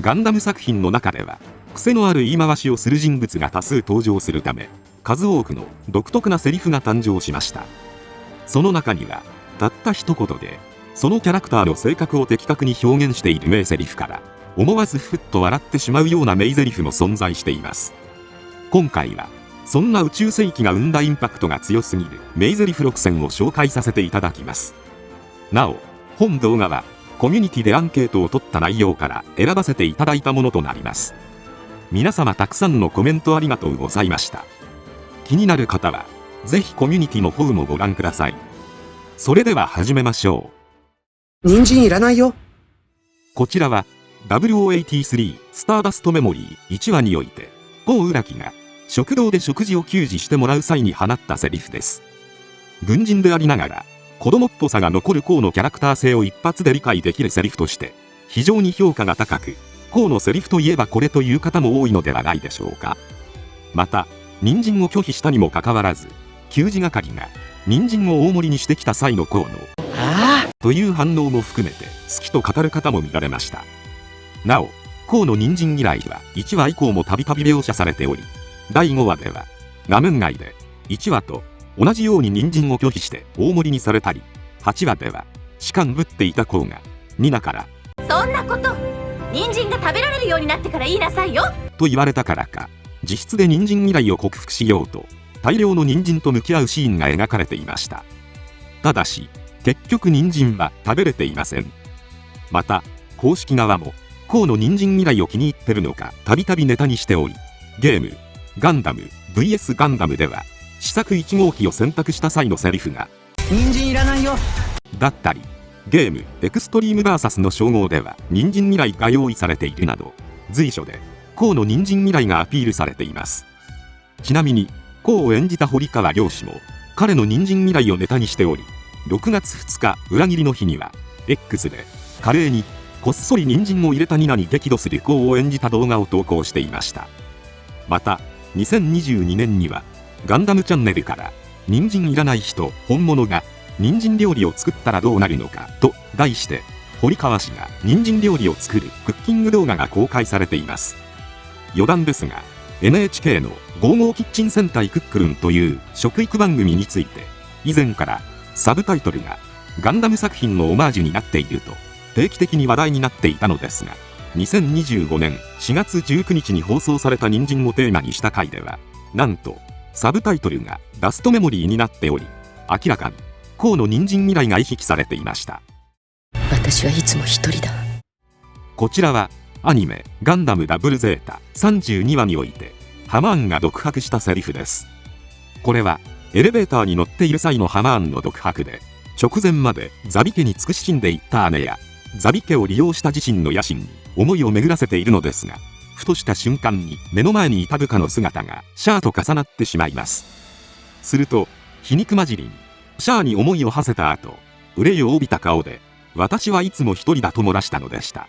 ガンダム作品の中では癖のある言い回しをする人物が多数登場するため、数多くの独特なセリフが誕生しました。その中にはたった一言でそのキャラクターの性格を的確に表現している名セリフから、思わずふっと笑ってしまうような名セリフも存在しています。今回はそんな宇宙世紀が生んだインパクトが強すぎる名セリフ6選を紹介させていただきます。なお、本動画はコミュニティでアンケートを取った内容から選ばせていただいたものとなります。皆様たくさんのコメントありがとうございました。気になる方はぜひコミュニティの方もご覧ください。それでは始めましょう。人参いらないよ。こちらは0083スターダストメモリー1話において、コウ・ウラキが食堂で食事を給仕してもらう際に放ったセリフです。軍人でありながら子供っぽさが残るコウのキャラクター性を一発で理解できるセリフとして非常に評価が高く、コウのセリフといえばこれという方も多いのではないでしょうか。また人参を拒否したにもかかわらず、給仕係が人参を大盛りにしてきた際のコウのという反応も含めて好きと語る方も見られました。なお、コウの人参嫌いは1話以降もたびたび描写されており、第5話では画面外で1話と同じように人参を拒否して大盛りにされたり、8話では士官ぶっていたコウがニナからそんなこと人参が食べられるようになってから言いなさいよと言われたからか、自室で人参嫌いを克服しようと大量の人参と向き合うシーンが描かれていました。ただし結局人参は食べれていません。また公式側もコウの人参嫌いを気に入ってるのかたびたびネタにしており、ゲームガンダム VS ガンダムでは試作1号機を選択した際のセリフが人参いらないよだったり、ゲームエクストリーム VS の称号では人参嫌いが用意されているなど、随所でコウの人参嫌いがアピールされています。ちなみにコウを演じた堀川亮氏も彼の人参嫌いをネタにしており、6月2日裏切りの日には X でカレーにこっそり人参を入れたニナに激怒するコウを演じた動画を投稿していました。また2022年にはガンダムチャンネルから人参いらない人本物が人参料理を作ったらどうなるのかと題して堀川氏が人参料理を作るクッキング動画が公開されています。余談ですが NHK の55キッチン戦隊クックルンという食育番組について以前からサブタイトルがガンダム作品のオマージュになっていると定期的に話題になっていたのですが、2025年4月19日に放送された人参をテーマにした回ではなんとサブタイトルがダストメモリーになっており、明らかにコウの人参嫌いが意識されていました。私はいつも一人だ。こちらはアニメガンダムダブルゼータ32話においてハマーンが独白したセリフです。これはエレベーターに乗っている際のハマーンの独白で、直前までザビ家に尽くしんでいった姉やザビ家を利用した自身の野心に思いを巡らせているのですが、ふとした瞬間に目の前にいた部下の姿がシャアと重なってしまいます。すると皮肉交じりにシャアに思いを馳せた後、憂いを帯びた顔で私はいつも一人だと漏らしたのでした。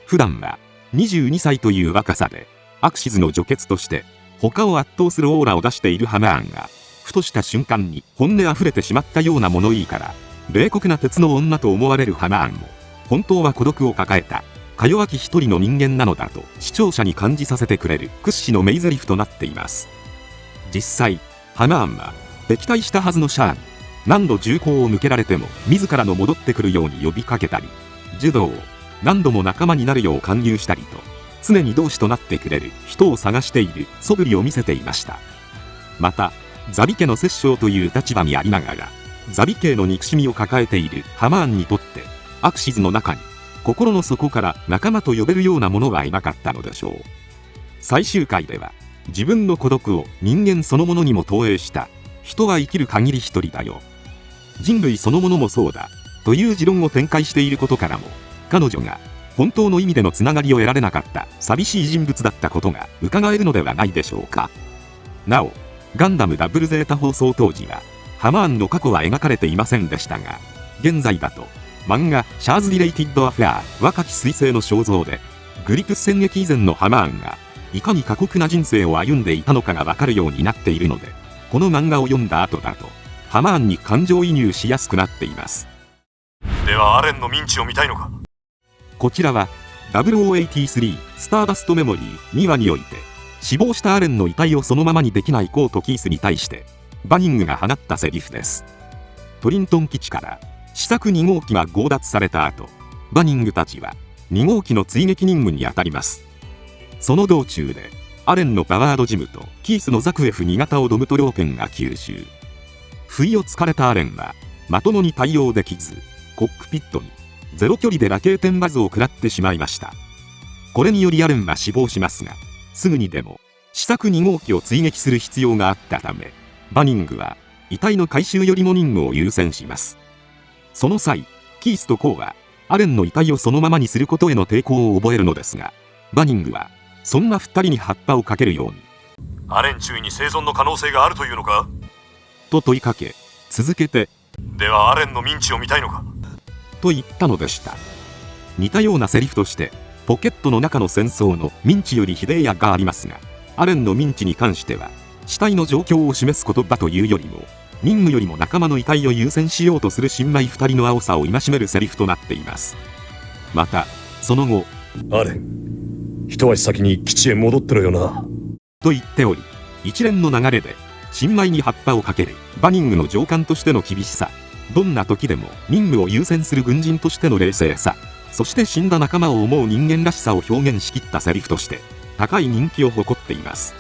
普段は22歳という若さでアクシズの女傑として他を圧倒するオーラを出しているハマーンが、ふとした瞬間に本音あふれてしまったような物言いから冷酷な鉄の女と思われるハマーンも、本当は孤独を抱えたか弱き一人の人間なのだと視聴者に感じさせてくれる屈指の名台詞となっています。実際ハマーンは敵対したはずのシャアに何度銃口を向けられても自らの戻ってくるように呼びかけたり、ジュドーを何度も仲間になるよう勧誘したりと、常に同志となってくれる人を探している素振りを見せていました。またザビ家の摂政という立場にありながらザビ系の憎しみを抱えているハマーンにとって、アクシズの中に心の底から仲間と呼べるようなものはいなかったのでしょう。最終回では自分の孤独を人間そのものにも投影した人は生きる限り一人だよ、人類そのものもそうだという持論を展開していることからも、彼女が本当の意味でのつながりを得られなかった寂しい人物だったことが伺えるのではないでしょうか。なおガンダムダブルゼータ放送当時はハマーンの過去は描かれていませんでしたが、現在だと漫画シャーズ・リレイティッド・アフェア若き彗星の肖像で、グリプス戦役以前のハマーンがいかに過酷な人生を歩んでいたのかがわかるようになっているので、この漫画を読んだ後だとハマーンに感情移入しやすくなっています。ではアレンのミンチを見たいのか。こちらは0083スターダストメモリー2話において、死亡したアレンの遺体をそのままにできないコート・キースに対してバニングが放ったセリフです。トリントン基地から試作2号機が強奪された後、バニングたちは2号機の追撃任務に当たります。その道中でアレンのパワードジムとキースのザクエフ2型をドムトローペンが吸収。不意をつかれたアレンはまともに対応できず、コックピットにゼロ距離で羅形天バズを食らってしまいました。これによりアレンは死亡しますが、すぐにでも試作2号機を追撃する必要があったため、バニングは遺体の回収よりも任務を優先します。その際、キースとコーはアレンの遺体をそのままにすることへの抵抗を覚えるのですが、バニングはそんな2人に葉っぱをかけるように、アレン中に生存の可能性があるというのかと問いかけ、続けて、ではアレンのミンチを見たいのかと言ったのでした。似たようなセリフとしてポケットの中の戦争のミンチよりひでえやがありますが、アレンのミンチに関しては死体の状況を示す言葉というよりも、任務よりも仲間の遺体を優先しようとする新米2人の青さを戒めるセリフとなっています。またその後、アレン、一足先に基地へ戻ってろよなと言っており、一連の流れで新米に葉っぱをかけるバニングの上官としての厳しさ、どんな時でも任務を優先する軍人としての冷静さ、そして死んだ仲間を思う人間らしさを表現しきったセリフとして高い人気を誇っています。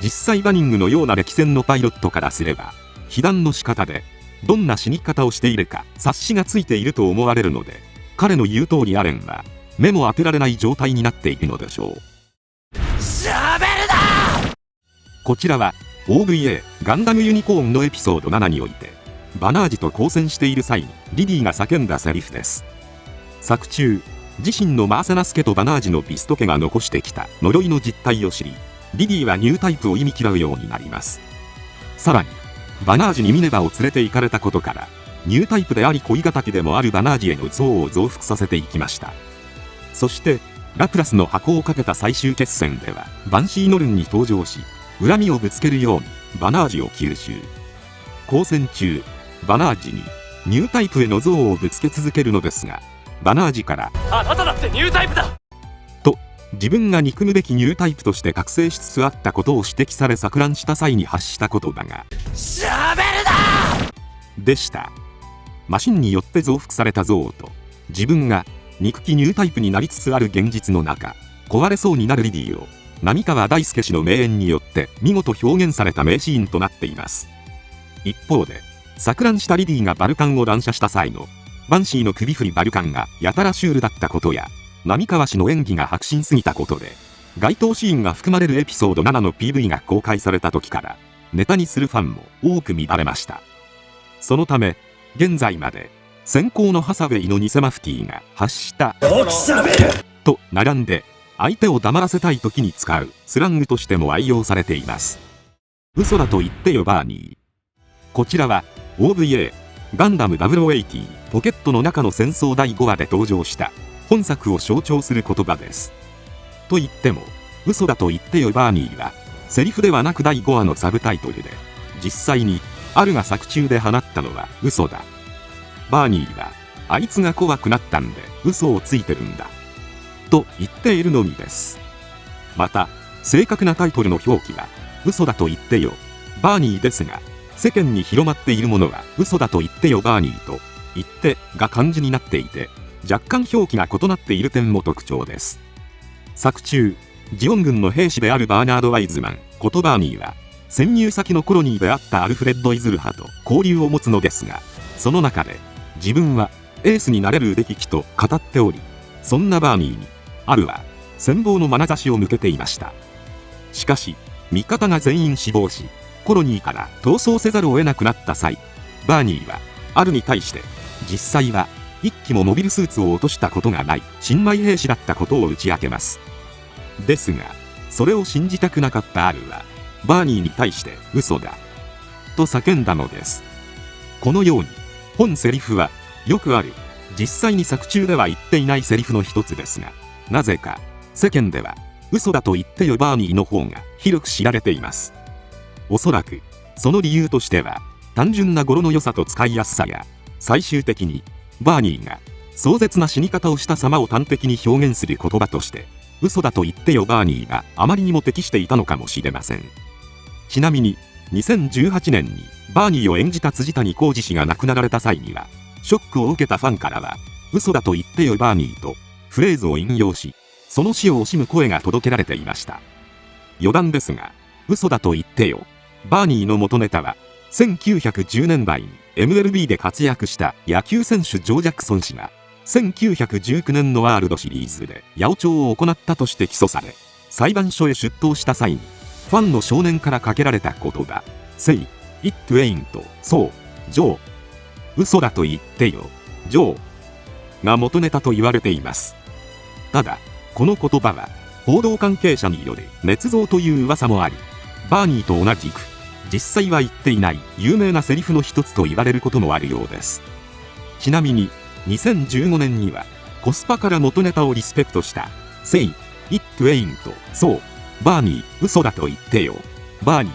実際バニングのような歴戦のパイロットからすれば、被弾の仕方でどんな死に方をしているか察しがついていると思われるので、彼の言う通りアレンは目も当てられない状態になっているのでしょう。喋るな。こちらは OVA ガンダムユニコーンのエピソード7において、バナージと交戦している際にリディが叫んだセリフです。作中、自身のマーセナス家とバナージのビスト家が残してきた呪いの実態を知り、リディはニュータイプを忌み嫌うようになります。さらにバナージにミネバを連れて行かれたことから、ニュータイプであり恋敵でもあるバナージへの憎悪を増幅させていきました。そしてラプラスの箱をかけた最終決戦ではバンシーノルンに登場し、恨みをぶつけるようにバナージを吸収。交戦中、バナージにニュータイプへの憎悪をぶつけ続けるのですが、バナージからあなただってニュータイプだと自分が憎むべきニュータイプとして覚醒しつつあったことを指摘され錯乱した際に発した言葉が喋るなでした。マシンによって増幅された憎悪と自分が憎きニュータイプになりつつある現実の中、壊れそうになるリディを並川大輔氏の名演によって見事表現された名シーンとなっています。一方で錯乱したリディがバルカンを乱射した際のバンシーの首振りバルカンがやたらシュールだったことや、並川氏の演技が迫真すぎたことで、該当シーンが含まれるエピソード7の PV が公開された時からネタにするファンも多く見られました。そのため現在まで先行のハサウェイの偽マフティーが発したと並んで、相手を黙らせたい時に使うスラングとしても愛用されています。嘘だと言ってよバーニー。こちらは OVA ガンダム0080ポケットの中の戦争第5話で登場した本作を象徴する言葉です。と言っても嘘だと言ってよバーニーはセリフではなく第5話のサブタイトルで、実際にアルが作中で放ったのは嘘だ。バーニーはあいつが怖くなったんで嘘をついてるんだと言っているのみです。また正確なタイトルの表記は嘘だと言ってよバーニーですが、世間に広まっているものは嘘だと言ってよバーニーと言ってが漢字になっていて、若干表記が異なっている点も特徴です。作中、ジオン軍の兵士であるバーナード・ワイズマンことバーニーは潜入先のコロニーであったアルフレッド・イズルハと交流を持つのですが、その中で自分はエースになれる腕利きと語っており、そんなバーニーにアルは羨望の眼差しを向けていました。しかし味方が全員死亡し、コロニーから逃走せざるを得なくなった際、バーニーはアルに対して実際は一機もモビルスーツを落としたことがない新米兵士だったことを打ち明けます。ですがそれを信じたくなかったアルはバーニーに対して嘘だと叫んだのです。このように本セリフはよくある、実際に作中では言っていないセリフの一つですが、なぜか世間では嘘だと言ってよバーニーの方が広く知られています。おそらくその理由としては単純な語呂の良さと使いやすさや、最終的にバーニーが壮絶な死に方をした様を端的に表現する言葉として、嘘だと言ってよバーニーがあまりにも適していたのかもしれません。ちなみに、2018年にバーニーを演じた辻谷浩二氏が亡くなられた際には、ショックを受けたファンからは、嘘だと言ってよバーニーとフレーズを引用し、その死を惜しむ声が届けられていました。余談ですが、嘘だと言ってよバーニーの元ネタは、1910年代に MLB で活躍した野球選手ジョー・ジャクソン氏が、1919年のワールドシリーズで八百長を行ったとして起訴され、裁判所へ出頭した際に、ファンの少年からかけられた言葉、Say it ain't so, ジョー。嘘だと言ってよ、ジョー。が元ネタと言われています。ただ、この言葉は、報道関係者による捏造という噂もあり、バーニーと同じく、実際は言っていない有名なセリフの一つと言われることもあるようです。ちなみに、2015年には、コスパから元ネタをリスペクトした、Say it ain't so, バーニー、嘘だと言ってよ、バーニー。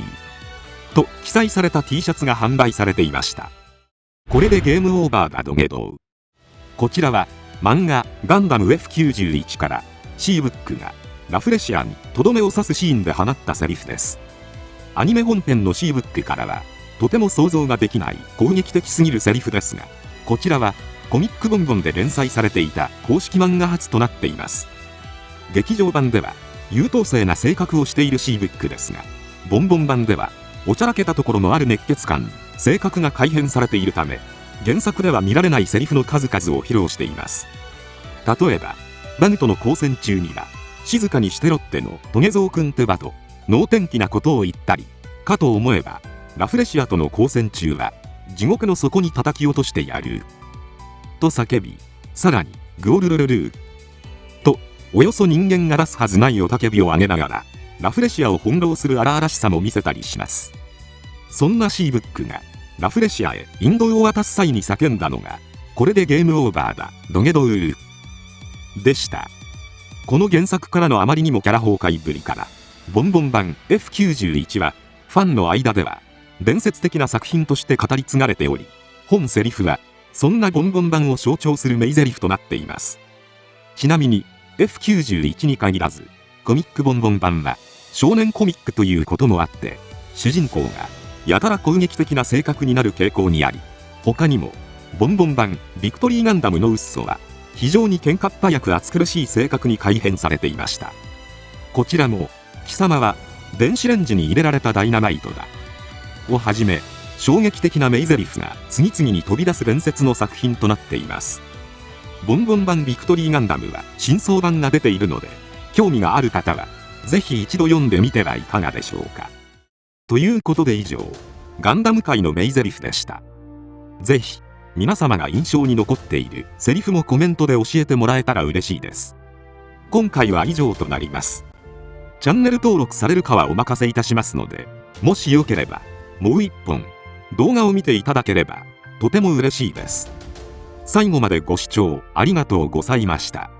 と記載された T シャツが販売されていました。これでゲームオーバーが土下座。こちらは、漫画ガンダム F91 から、シーブックがラフレシアにとどめを刺すシーンで放ったセリフです。アニメ本編のシーブックからは、とても想像ができない攻撃的すぎるセリフですが、こちらはコミックボンボンで連載されていた公式漫画初となっています。劇場版では優等生な性格をしているシーブックですが、ボンボン版ではおちゃらけたところのある熱血感に性格が改変されているため、原作では見られないセリフの数々を披露しています。例えば、バグとの交戦中には、静かにしてろってのトゲゾウくんってばと、能天気なことを言ったり、かと思えば、ラフレシアとの交戦中は、地獄の底に叩き落としてやる。と叫び、さらに、グオルルルルー。と、およそ人間が出すはずない雄たけびを上げながら、ラフレシアを翻弄する荒々しさも見せたりします。そんなシーブックが、ラフレシアへ引導を渡す際に叫んだのが、これでゲームオーバーだ、土下座うでした。この原作からのあまりにもキャラ崩壊ぶりから、ボンボン版 F91 は、ファンの間では、伝説的な作品として語り継がれており、本セリフは、そんなボンボン版を象徴する名台詞となっています。ちなみに、F91 に限らず、コミックボンボン版は、少年コミックということもあって、主人公が、やたら攻撃的な性格になる傾向にあり、他にも、ボンボン版ビクトリーガンダムのウッソは、非常に喧嘩っ早く暑苦しい性格に改変されていました。こちらも、貴様は電子レンジに入れられたダイナマイトだ。をはじめ、衝撃的な名台詞が次々に飛び出す伝説の作品となっています。ボンボン版ビクトリーガンダムは新装版が出ているので、興味がある方は、ぜひ一度読んでみてはいかがでしょうか。ということで以上、ガンダム界の名台詞でした。ぜひ、皆様が印象に残っているセリフもコメントで教えてもらえたら嬉しいです。今回は以上となります。チャンネル登録されるかはお任せいたしますので、もしよければ、もう一本、動画を見ていただければ、とても嬉しいです。最後までご視聴ありがとうございました。